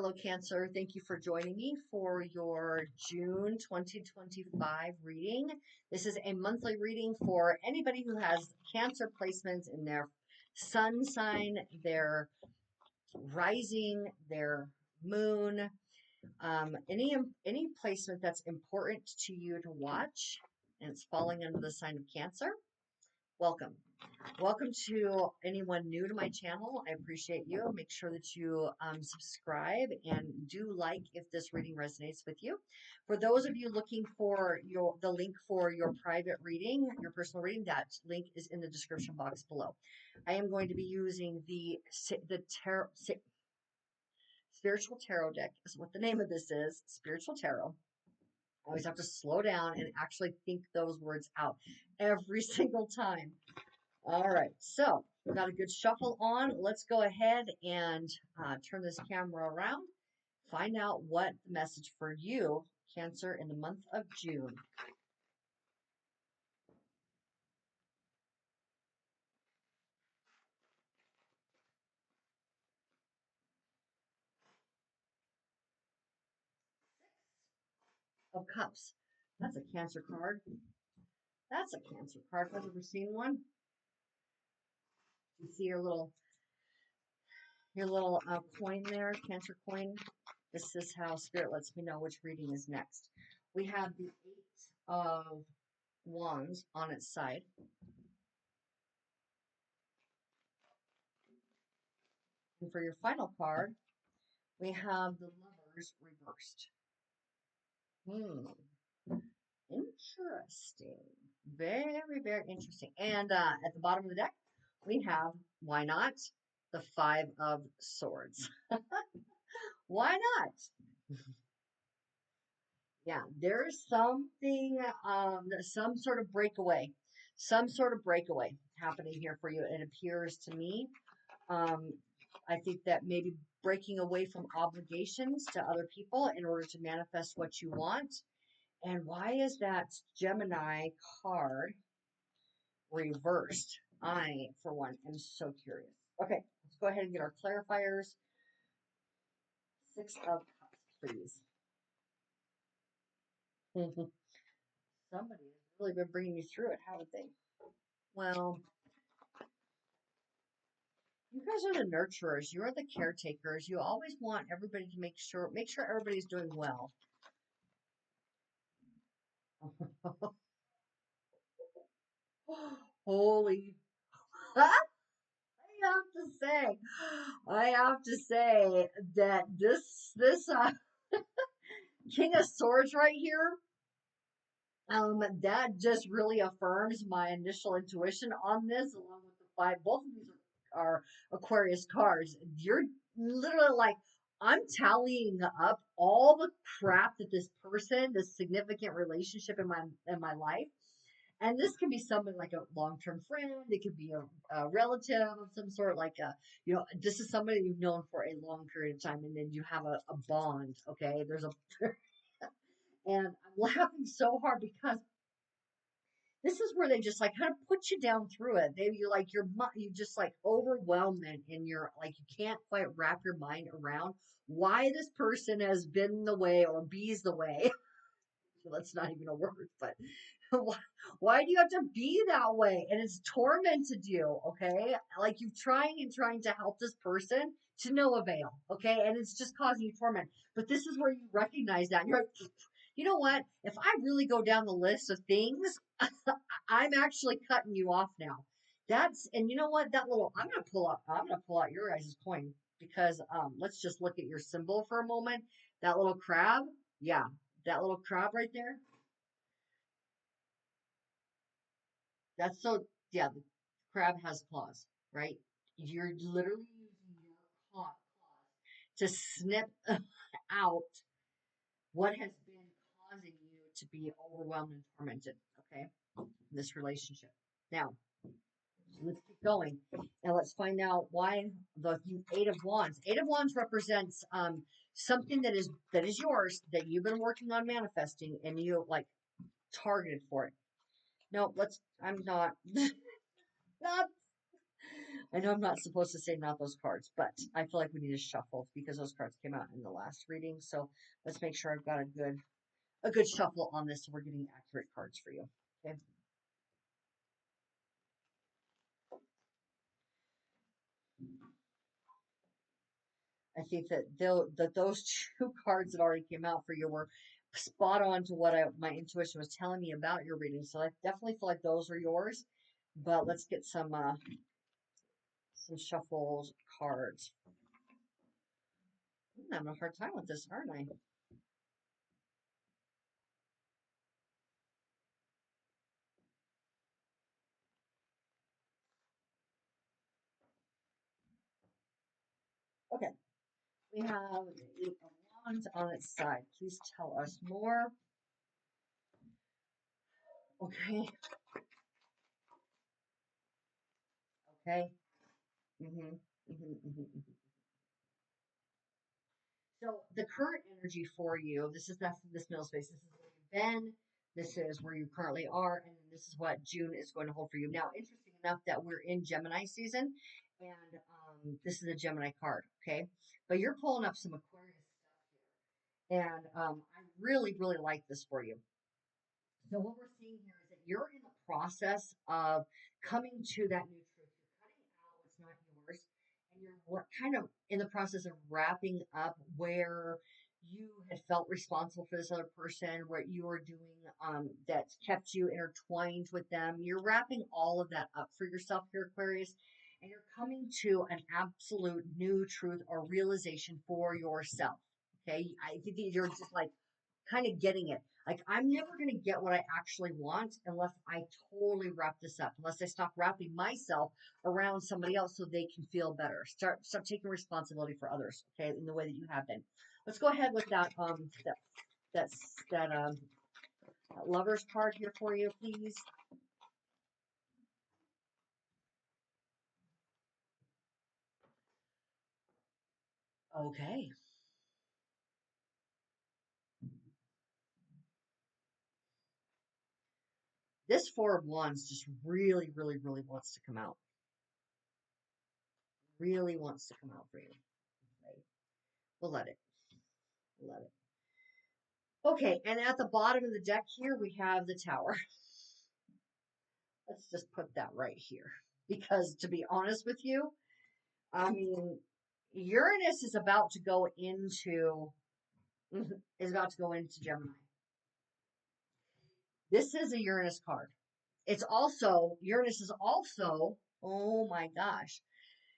Hello, Cancer. Thank you for joining me for your June 2025 reading. This is a monthly reading for anybody who has Cancer placements in their sun sign, their rising, their moon, any placement that's important to you to watch, and it's falling under the sign of Cancer. Welcome. Welcome to anyone new to my channel. I appreciate you. Make sure that you subscribe and do like if this reading resonates with you. For those of you looking for the link for your private reading, your personal reading, that link is in the description box below. I am going to be using the tarot, spiritual tarot deck is what the name of this is, spiritual tarot. I always have to slow down and actually think those words out every single time. All right, so we've got a good shuffle on. Let's go ahead and turn this camera around. Find out what the message for you, Cancer, in the month of June. Six of Cups. That's a Cancer card. That's a Cancer card. I've never seen one. You see your little coin there, Cancer coin. This is how Spirit lets me know which reading is next. We have the Eight of Wands on its side. And for your final card, we have the Lovers reversed. Interesting. Very, very interesting. And at the bottom of the deck, we have, why not, the Five of Swords. Why not? Yeah, there's something, some sort of breakaway happening here for you. It appears to me. I think that maybe breaking away from obligations to other people in order to manifest what you want. And why is that Gemini card reversed? I, for one, am so curious. Okay, let's go ahead and get our clarifiers. Six of Cups, please. Somebody has really been bringing you through it, haven't they? Well, you guys are the nurturers. You're the caretakers. You always want everybody to make sure everybody's doing well. Holy. I have to say that this King of Swords right here, that just really affirms my initial intuition on this, along with the five. Both of these are Aquarius cards. You're literally like, I'm tallying up all the crap that this person, this significant relationship in my life. And this could be something like a long-term friend. It could be a relative of some sort, like this is somebody you've known for a long period of time, and then you have a bond. Okay, there's a, and I'm laughing so hard because this is where they just like kind of put you down through it. You just like overwhelmed and you're like you can't quite wrap your mind around why this person has been the way or bees the way. That's not even a word, but why do you have to be that way? And it's tormented you, okay? Like you're trying to help this person to no avail, okay? And it's just causing you torment. But this is where you recognize that. And you're like, you know what? If I really go down the list of things, I'm actually cutting you off now. And you know what? I'm gonna pull out your guys' coin because let's just look at your symbol for a moment. That little crab, yeah, that little crab right there. Yeah, the crab has claws, right? You're literally using your claws to snip out what has been causing you to be overwhelmed and tormented, okay? This relationship. Now, let's keep going and let's find out why the Eight of Wands. Eight of Wands represents something that is yours that you've been working on manifesting and you like targeted for it. No, I'm not. Not I know I'm not supposed to say not those cards, but I feel like we need to shuffle because those cards came out in the last reading. So let's make sure I've got a good shuffle on this so we're getting accurate cards for you. Okay. I think that those two cards that already came out for you were spot on to what my intuition was telling me about your reading. So I definitely feel like those are yours. But let's get some shuffled cards. I'm having a hard time with this, aren't I? Okay. We have the Eight of Wands on its side. Please tell us more. Okay. Okay. Mm-hmm. Mm-hmm, mm-hmm, mm-hmm. So the current energy for you, that's this middle space. This is where you've been. This is where you currently are, and this is what June is going to hold for you. Now, interesting enough that we're in Gemini season, and this is a Gemini card, okay? But you're pulling up some Aquarius stuff here, and I really, really like this for you. So what we're seeing here is that you're in the process of coming to that new truth. You're cutting out what's not yours, and you're kind of in the process of wrapping up where you had felt responsible for this other person, what you were doing that's kept you intertwined with them. You're wrapping all of that up for yourself here, Aquarius, and you're coming to an absolute new truth or realization for yourself. Okay, I think you're just like kind of getting it. Like, I'm never going to get what I actually want unless I totally wrap this up, unless I stop wrapping myself around somebody else so they can feel better. Start taking responsibility for others, okay, in the way that you have been. Let's go ahead with that's that lover's card here for you, please. Okay. This Four of Wands just really, really, really wants to come out. Really wants to come out for you. Okay. We'll let it. We'll let it. Okay, and at the bottom of the deck here, we have the Tower. Let's just put that right here. Because to be honest with you, I mean, Uranus is about to go into Gemini. This is a Uranus card. Uranus is also, oh my gosh,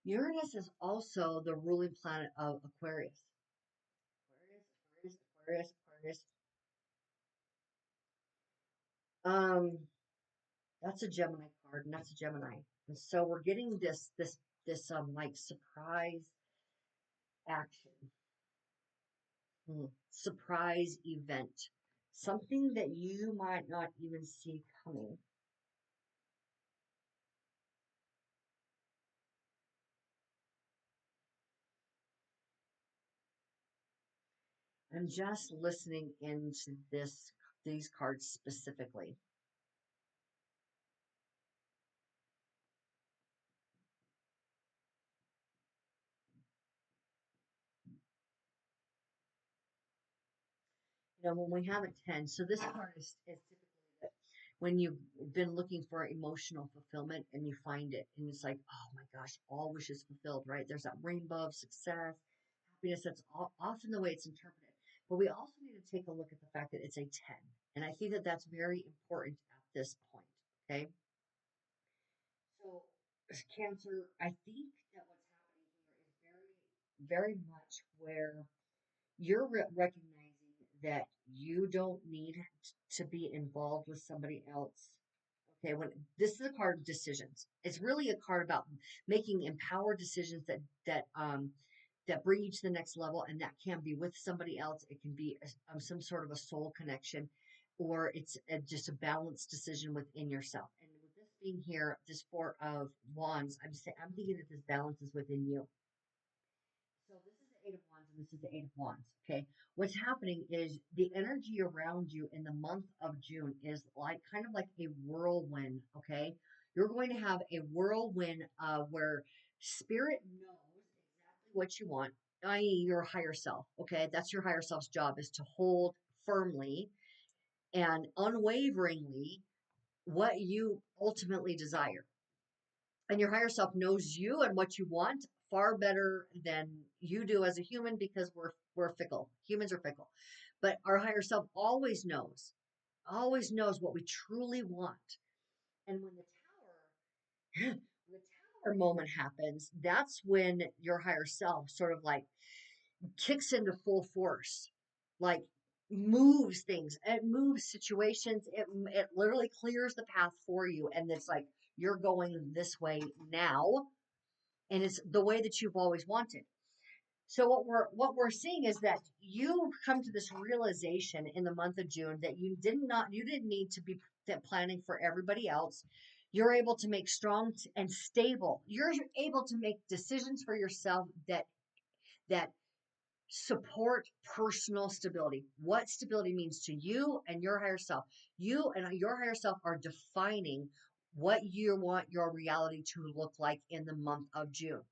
Uranus is also the ruling planet of Aquarius. Aquarius, Aquarius, Aquarius, Aquarius. Um, that's a Gemini card, and that's a Gemini. And so we're getting this like surprise action. Surprise event. Something that you might not even see coming. I'm just listening into these cards specifically. When we have a 10, so this card is typically that when you've been looking for emotional fulfillment and you find it, and it's like, oh my gosh, all wishes fulfilled, right? There's that rainbow of success, happiness. That's often the way it's interpreted. But we also need to take a look at the fact that it's a 10. And I think that that's very important at this point. Okay. So, Cancer, I think that what's happening here is very much where you're recognizing that you don't need to be involved with somebody else. Okay, when this is a card of decisions, it's really a card about making empowered decisions that bring you to the next level, and that can be with somebody else. It can be some sort of a soul connection, or it's just a balanced decision within yourself. And with this being here, this Four of Wands, I'm thinking that this balance is within you. So this is the Eight of Wands, and this is the Eight of Wands. Okay, what's happening is the energy around you in the month of June is like kind of like a whirlwind. Okay, You're going to have a whirlwind where spirit knows exactly what you want, i.e., your higher self. Okay, that's your higher self's job, is to hold firmly and unwaveringly what you ultimately desire. And your higher self knows you and what you want far better than you do as a human, because we're fickle. Humans are fickle. But our higher self always knows what we truly want. And when the tower moment happens, that's when your higher self sort of like kicks into full force, like moves things, it moves situations, it literally clears the path for you, and it's like you're going this way now, and it's the way that you've always wanted. So what we're seeing is that you come to this realization in the month of June that you didn't need to be planning for everybody else. You're able to make strong and stable. You're able to make decisions for yourself that support personal stability. What stability means to you and your higher self. You and your higher self are defining what you want your reality to look like in the month of June.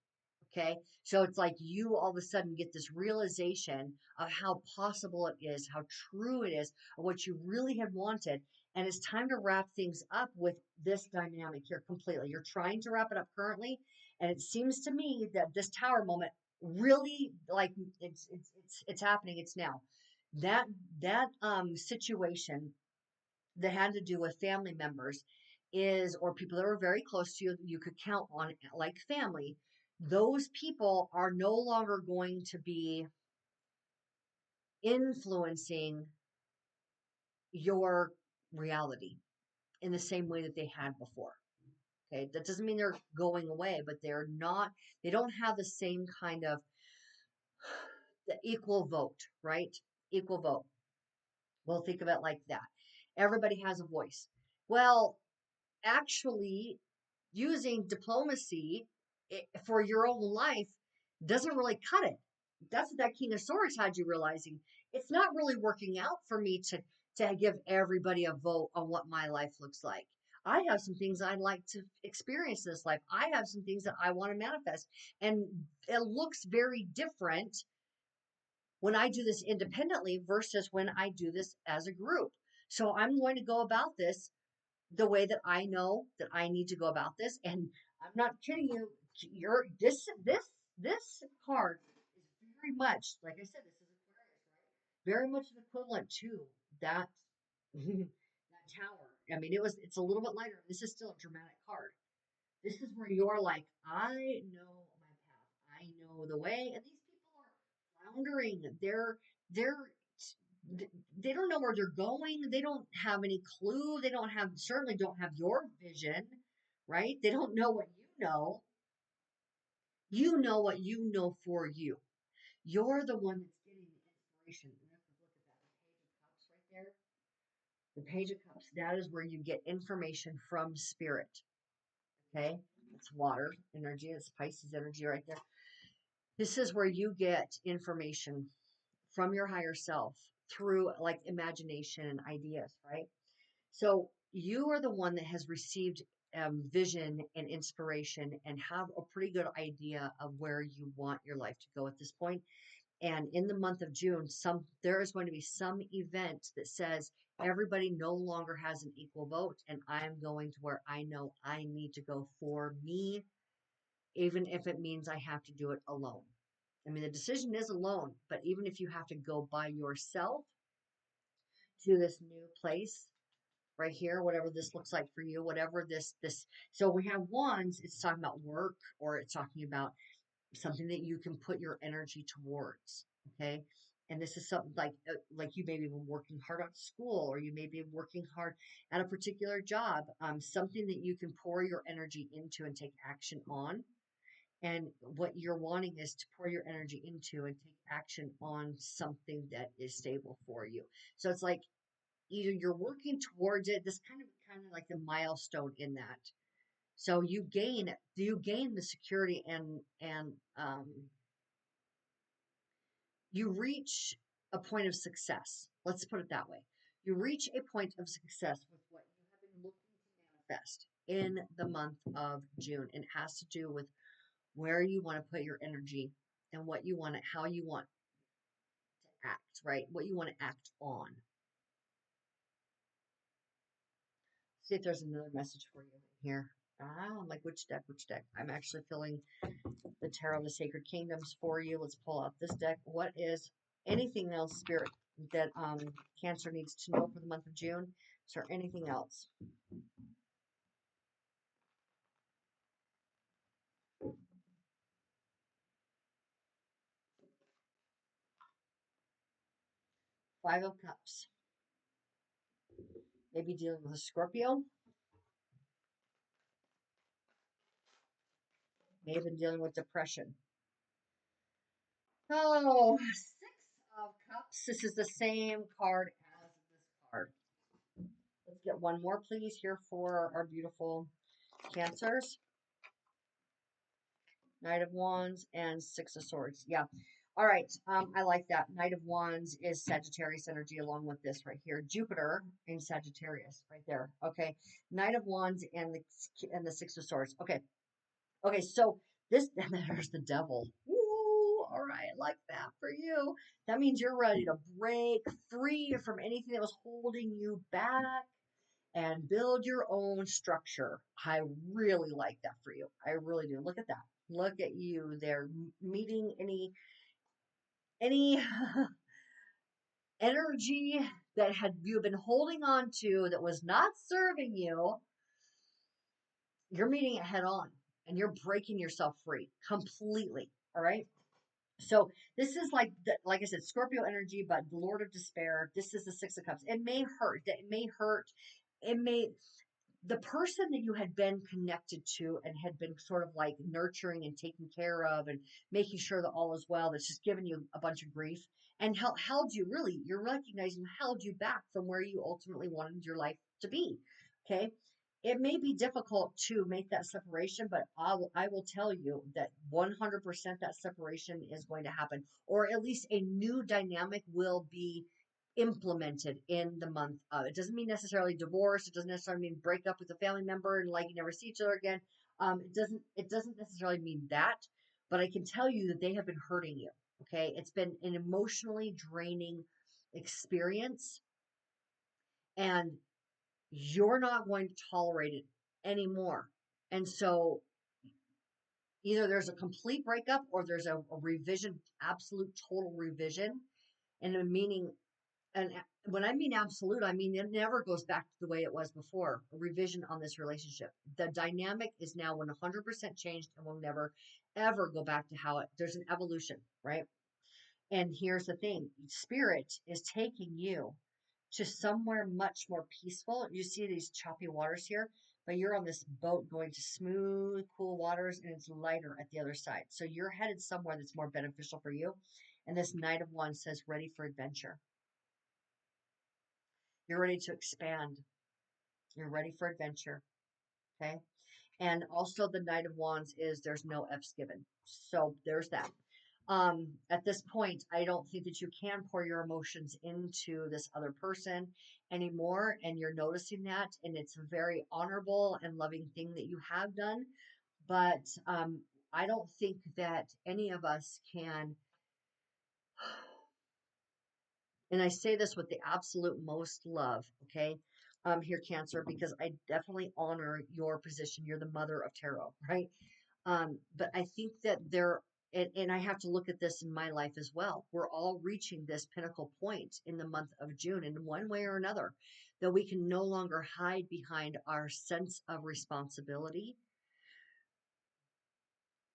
Okay. So it's like you all of a sudden get this realization of how possible it is, how true it is, of what you really had wanted. And it's time to wrap things up with this dynamic here completely. You're trying to wrap it up currently. And it seems to me that this tower moment really, like, it's happening. It's now. That that situation that had to do with family members is, or people that were very close to you, you could count on like family. Those people are no longer going to be influencing your reality in the same way that they had before. Okay, that doesn't mean they're going away, but they don't have the same kind of the equal vote, right? Equal vote. Well, think of it like that. Everybody has a voice. Well, actually, using diplomacy for your own life doesn't really cut it. That's what that King of Swords had you realizing. It's not really working out for me to give everybody a vote on what my life looks like. I have some things I'd like to experience in this life. I have some things that I want to manifest. And it looks very different when I do this independently versus when I do this as a group. So I'm going to go about this the way that I know that I need to go about this. And I'm not kidding you. This card is very much, like I said, this is Aquarius, right? Very much an equivalent to that that tower. I mean, it's a little bit lighter. This is still a dramatic card. This is where you're like, I know my path. I know the way. And these people are floundering. They're they don't know where they're going. They don't have any clue. They don't have certainly don't have your vision, right? They don't know what you know. You know what you know for you. You're the one that's getting the inspiration. And let's look at that. The Page of Cups right there. The Page of Cups. That is where you get information from spirit. Okay? It's water energy. It's Pisces energy right there. This is where you get information from your higher self through like imagination and ideas, right? So you are the one that has received vision and inspiration and have a pretty good idea of where you want your life to go at this point. And in the month of June, there is going to be some event that says everybody no longer has an equal vote, and I'm going to where I know I need to go for me, even if it means I have to do it alone. I mean, the decision is alone, but even if you have to go by yourself to this new place right here, whatever this looks like for you, whatever this. So we have wands, it's talking about work, or it's talking about something that you can put your energy towards. Okay. And this is something like you may be working hard on school, or you may be working hard at a particular job, something that you can pour your energy into and take action on. And what you're wanting is to pour your energy into and take action on something that is stable for you. So it's like either you're working towards it, this kind of like the milestone in that. So you gain the security and you reach a point of success. Let's put it that way. You reach a point of success with what you have been looking to manifest. in the month of June. And it has to do with where you want to put your energy and what you want to, how you want to act, right? What you want to act on. See if there's another message for you here. Ah, I'm like, which deck, which deck? I'm actually feeling the Tarot of the Sacred Kingdoms for you. Let's pull out this deck. What is anything else, Spirit, that Cancer needs to know for the month of June? Is there anything else? Five of Cups. Maybe dealing with a Scorpio. May have been dealing with depression. Oh, Six of Cups. This is the same card as this card. Let's get one more, please, here for our beautiful Cancers. Knight of Wands and Six of Swords. Yeah. All right. I like that. Knight of Wands is Sagittarius energy along with this right here. Jupiter in Sagittarius right there. Okay. Knight of Wands and the Six of Swords. Okay. Okay. So this, and then there's the devil. Ooh, all right. I like that for you. That means you're ready to break free from anything that was holding you back and build your own structure. I really like that for you. I really do. Look at that. Look at you there meeting any energy that had you been holding on to that was not serving you. You're meeting it head on and you're breaking yourself free completely. All right. So this is like like I said, Scorpio energy, but the Lord of Despair. This is the Six of Cups. It may hurt. It may hurt. It may the person that you had been connected to and had been sort of like nurturing and taking care of and making sure that all is well, that's just given you a bunch of grief and held you really, you're recognizing held you back from where you ultimately wanted your life to be. Okay. It may be difficult to make that separation, but I will tell you that 100% that separation is going to happen, or at least a new dynamic will be implemented in the month of. It doesn't mean necessarily divorce. It doesn't necessarily mean break up with a family member and like you never see each other again. It doesn't necessarily mean that, but I can tell you that they have been hurting you. Okay, it's been an emotionally draining experience, and you're not going to tolerate it anymore. And so either there's a complete breakup or there's a revision, absolute total revision, and a meaning. And when I mean absolute, I mean it never goes back to the way it was before. A revision on this relationship. The dynamic is now 100% changed and will never, ever go back to how there's an evolution, right? And here's the thing Spirit is taking you to somewhere much more peaceful. You see these choppy waters here, but you're on this boat going to smooth, cool waters, and it's lighter at the other side. So you're headed somewhere that's more beneficial for you. And this Knight of Wands says, ready for adventure. You're ready to expand. You're ready for adventure. Okay. And also the Knight of Wands is there's no F's given. So there's that. At this point, I don't think that you can pour your emotions into this other person anymore. And you're noticing that. And it's a very honorable and loving thing that you have done. But I don't think that any of us can. And I say this with the absolute most love, okay? Here, Cancer, because I definitely honor your position. You're the mother of tarot, right? But I think that and I have to look at this in my life as well. We're all reaching this pinnacle point in the month of June in one way or another, that we can no longer hide behind our sense of responsibility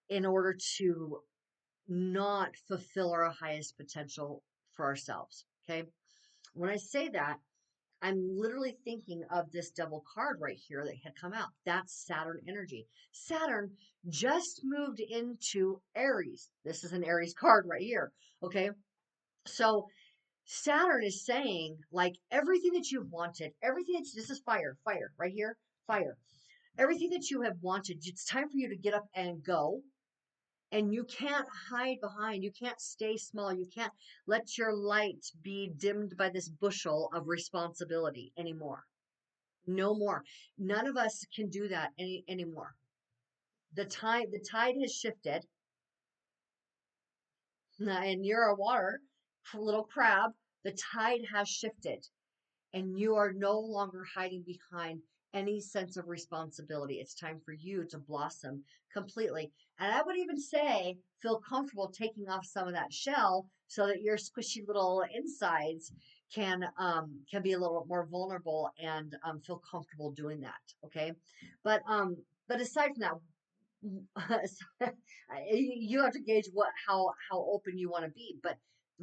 in order to not fulfill our highest potential for ourselves, okay? When I say that, I'm literally thinking of this double card right here that had come out. That's Saturn energy. Saturn just moved into Aries. This is an Aries card right here. Okay. So Saturn is saying, like, everything that you've wanted, this is fire, fire right here, fire. Everything that you have wanted, it's time for you to get up and go. And you can't hide behind, you can't stay small, you can't let your light be dimmed by this bushel of responsibility anymore. No more. None of us can do that anymore. The tide has shifted, and you're a water little crab. The tide has shifted, and you are no longer hiding behind any sense of responsibility. It's time for you to blossom completely. And I would even say feel comfortable taking off some of that shell so that your squishy little insides can be a little more vulnerable and feel comfortable doing that. Okay. But aside from that, you have to gauge how open you want to be, but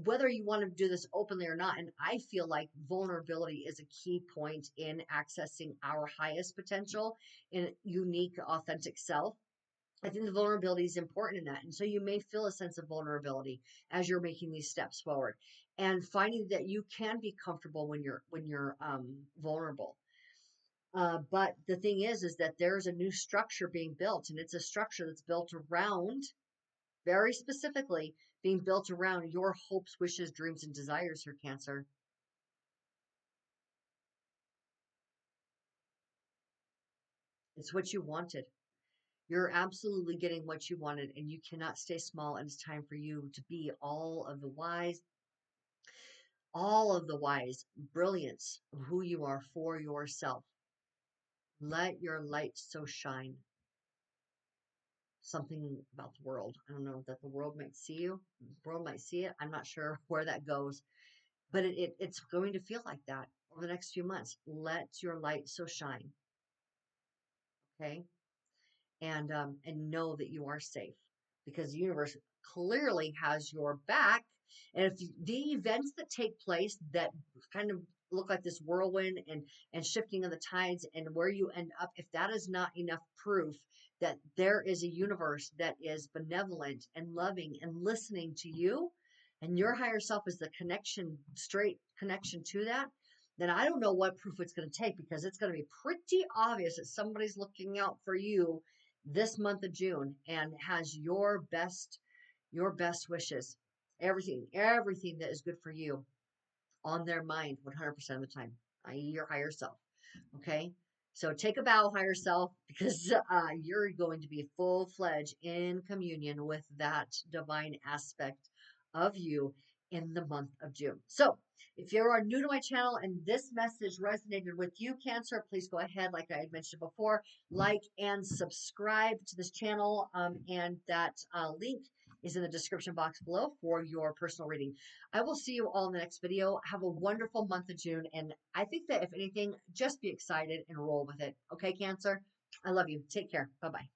whether you want to do this openly or not. And I feel like vulnerability is a key point in accessing our highest potential in unique, authentic self. I think the vulnerability is important in that. And so you may feel a sense of vulnerability as you're making these steps forward and finding that you can be comfortable when you're vulnerable. But the thing is that there's a new structure being built, and it's a structure that's built around, very specifically, being built around your hopes, wishes, dreams, and desires for Cancer. It's what you wanted. You're absolutely getting what you wanted, and you cannot stay small. And it's time for you to be all of the wise brilliance of who you are for yourself. Let your light so shine. Something about the world. I don't know that the world might see you. The world might see it. I'm not sure where that goes, but it's going to feel like that over the next few months. Let your light so shine. Okay. And know that you are safe because the universe clearly has your back. And if the events that take place that kind of look like this whirlwind and shifting of the tides and where you end up, if that is not enough proof that there is a universe that is benevolent and loving and listening to you, and your higher self is the connection, straight connection to that, then I don't know what proof it's going to take, because it's going to be pretty obvious that somebody's looking out for you this month of June and has your best wishes, everything that is good for you on their mind 100% of the time, i.e. your higher self. Okay. So take a bow, higher self, because you're going to be full-fledged in communion with that divine aspect of you in the month of June. So if you are new to my channel and this message resonated with you, Cancer, please go ahead, like I had mentioned before, like and subscribe to this channel. And that link is in the description box below for your personal reading. I will see you all in the next video. Have a wonderful month of June. And I think that if anything, just be excited and roll with it. Okay, Cancer? I love you. Take care. Bye-bye.